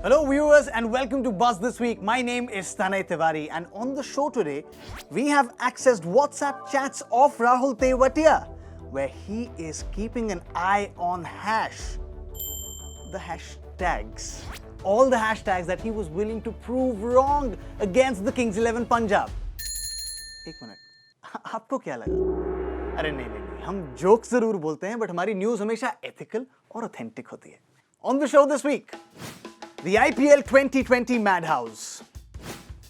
Hello viewers and welcome to Buzz This Week. My name is Tanay Tiwari and on the show today, we have accessed WhatsApp chats of Rahul Tewatia where he is keeping an eye on the hashtags. All the hashtags that he was willing to prove wrong against the Kings 11 Punjab. एक minute, आपको क्या लगा? अरे नहीं, हम jokes जरूर बोलते हैं बट हमारी न्यूज़ हमेशा एथिकल और ऑथेंटिक होती है. On the show this week, the IPL 2020 Madhouse,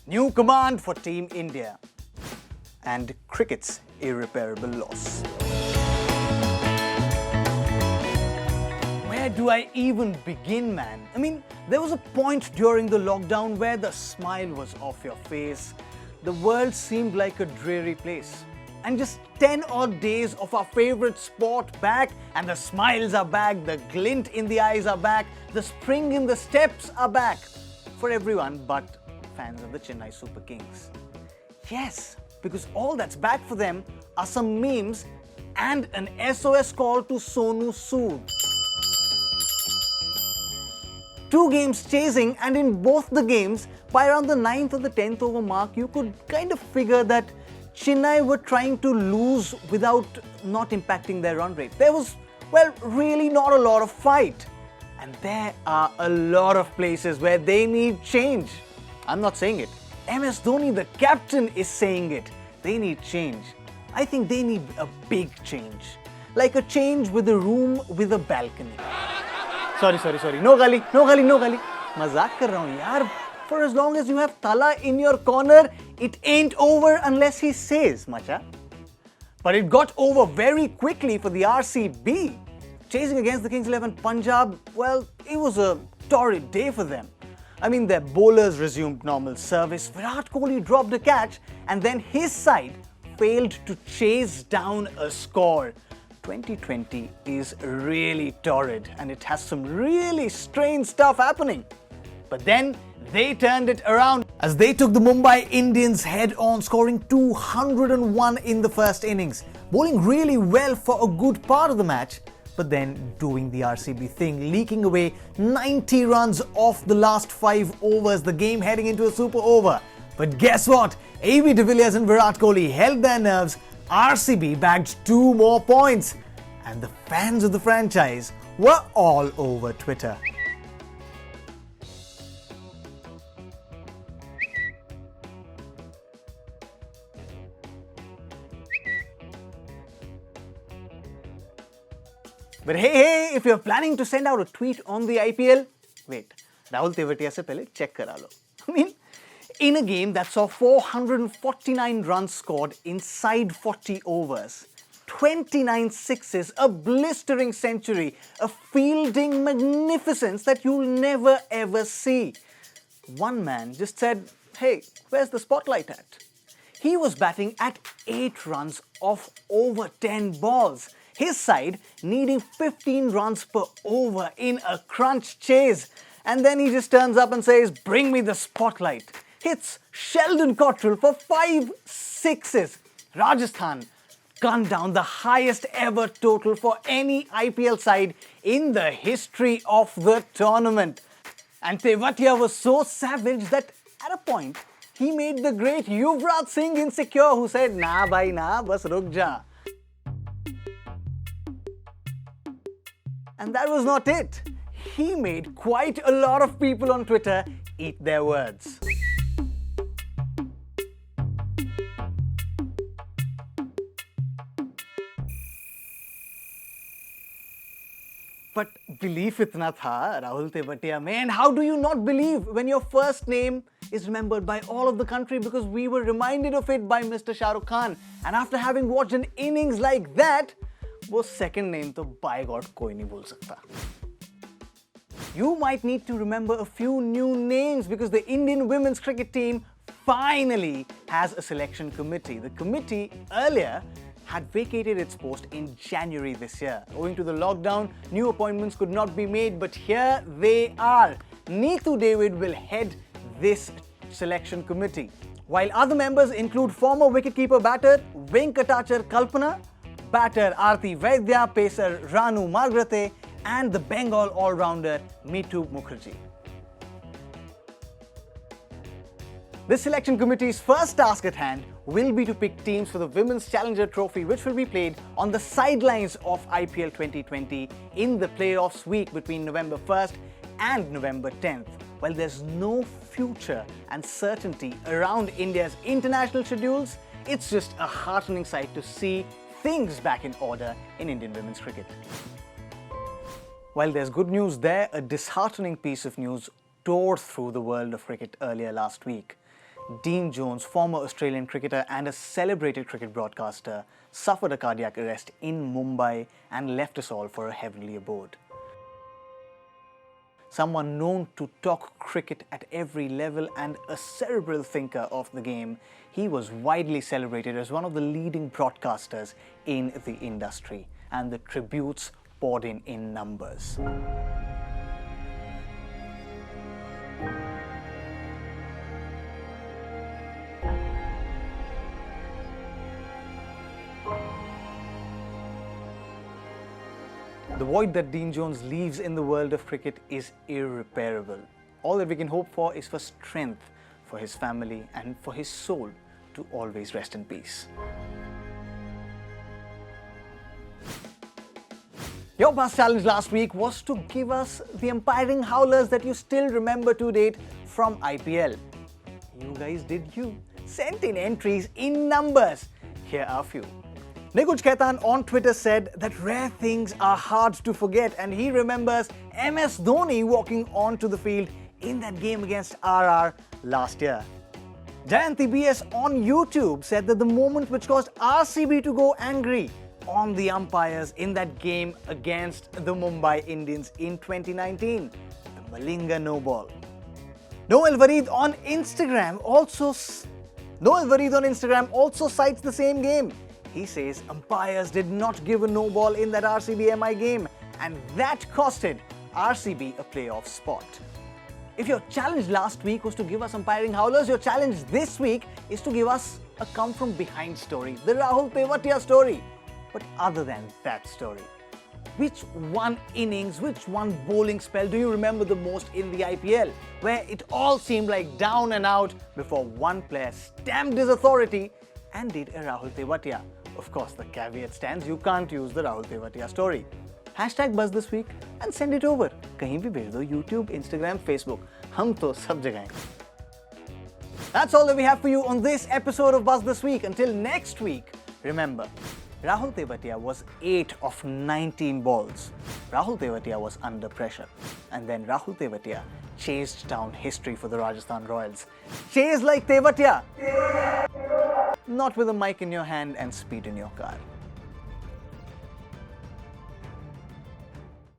new command for Team India, and cricket's irreparable loss. Where do I even begin, man? I mean, there was a point during the lockdown where the smile was off your face. The world seemed like a dreary place. And just 10 odd days of our favorite sport back, and the smiles are back, the glint in the eyes are back, the spring in the steps are back. For everyone but fans of the Chennai Super Kings. Yes, because all that's back for them are some memes and an SOS call to Sonu Sood. 2 games chasing, and in both the games, by around the 9th or the 10th over mark, you could kind of figure that Chennai were trying to lose without not impacting their run rate. There was, well, really not a lot of fight. And there are a lot of places where they need change. I'm not saying it. MS Dhoni, the captain, is saying it. They need change. I think they need a big change. Like a change with a room with a balcony. Sorry. No gali. Mazak kar raha hu yaar. For as long as you have Tala in your corner, it ain't over unless he says, macha. But it got over very quickly for the RCB. Chasing against the Kings 11 Punjab, well, it was a torrid day for them. I mean, their bowlers resumed normal service, Virat Kohli dropped a catch, and then his side failed to chase down a score. 2020 is really torrid and it has some really strange stuff happening. But then they turned it around as they took the Mumbai Indians head on, scoring 201 in the first innings, bowling really well for a good part of the match, but then doing the RCB thing, leaking away 90 runs off the last 5 overs, the game heading into a super over. But guess what? AB de Villiers and Virat Kohli held their nerves. RCB bagged 2 more points, and the fans of the franchise were all over Twitter. But hey, if you're planning to send out a tweet on the IPL, wait, Rahul Tewatia se pehle check kara lo. I mean, in a game that saw 449 runs scored inside 40 overs, 29 sixes, a blistering century, a fielding magnificence that you'll never ever see. One man just said, hey, where's the spotlight at? He was batting at 8 runs off over 10 balls. His side needing 15 runs per over in a crunch chase. And then he just turns up and says, bring me the spotlight. Hits Sheldon Cottrell for 5 sixes. Rajasthan gunned down the highest ever total for any IPL side in the history of the tournament. And Tewatia was so savage that at a point, he made the great Yuvraj Singh insecure, who said, na bhai na, bas ruk ja. And that was not it. He made quite a lot of people on Twitter eat their words. But belief itna tha Rahul Tewatia mein. And how do you not believe when your first name is remembered by all of the country, because we were reminded of it by Mr. Shah Rukh Khan. And after having watched an innings like that, वो second name तो by God कोई नहीं भूल सकता. You might need to remember a few new names because the Indian women's cricket team finally has a selection committee. The committee earlier had vacated its post in January this year. Owing to the lockdown, new appointments could not be made, but here they are. Neetu David will head this selection committee, while other members include former wicketkeeper batter Venkatachar Kalpana, batter Aarti Vaidya, pacer Ranu Margrate, and the Bengal all-rounder Mitu Mukherjee. The selection committee's first task at hand will be to pick teams for the Women's Challenger Trophy, which will be played on the sidelines of IPL 2020 in the playoffs week between November 1st and November 10th. While there's no future and certainty around India's international schedules, it's just a heartening sight to see things back in order in Indian women's cricket. While there's good news there, a disheartening piece of news tore through the world of cricket earlier last week. Dean Jones, former Australian cricketer and a celebrated cricket broadcaster, suffered a cardiac arrest in Mumbai and left us all for a heavenly abode. Someone known to talk cricket at every level and a cerebral thinker of the game, he was widely celebrated as one of the leading broadcasters in the industry, and the tributes poured in numbers. The void that Dean Jones leaves in the world of cricket is irreparable. All that we can hope for is for strength for his family and for his soul to always rest in peace. Your Buzz challenge last week was to give us the umpiring howlers that you still remember to date from IPL. You guys did you. Sent in entries in numbers. Here are a few. Nikuj Khaitan on Twitter said that rare things are hard to forget, and he remembers MS Dhoni walking onto the field in that game against RR last year. Jayanti BS on YouTube said that the moment which caused RCB to go angry on the umpires in that game against the Mumbai Indians in 2019, the Malinga no ball. Noel Vareed on Instagram also cites the same game. He says umpires did not give a no ball in that RCB MI game, and that costed RCB a playoff spot. If your challenge last week was to give us umpiring howlers, your challenge this week is to give us a come from behind story, the Rahul Tewatia story. But other than that story, which one innings, which one bowling spell do you remember the most in the IPL, where it all seemed like down and out before one player stamped his authority and did a Rahul Tewatia? Of course, the caveat stands, you can't use the Rahul Tewatia story. Hashtag Buzz this week and send it over. Kahin bhi bhej do, YouTube, Instagram, Facebook. Hum to sab jagah hain. That's all that we have for you on this episode of Buzz This Week. Until next week, remember, Rahul Tewatia was 8 of 19 balls. Rahul Tewatia was under pressure. And then Rahul Tewatia chased down history for the Rajasthan Royals. Chase like Tewatia! Not with a mic in your hand and speed in your car.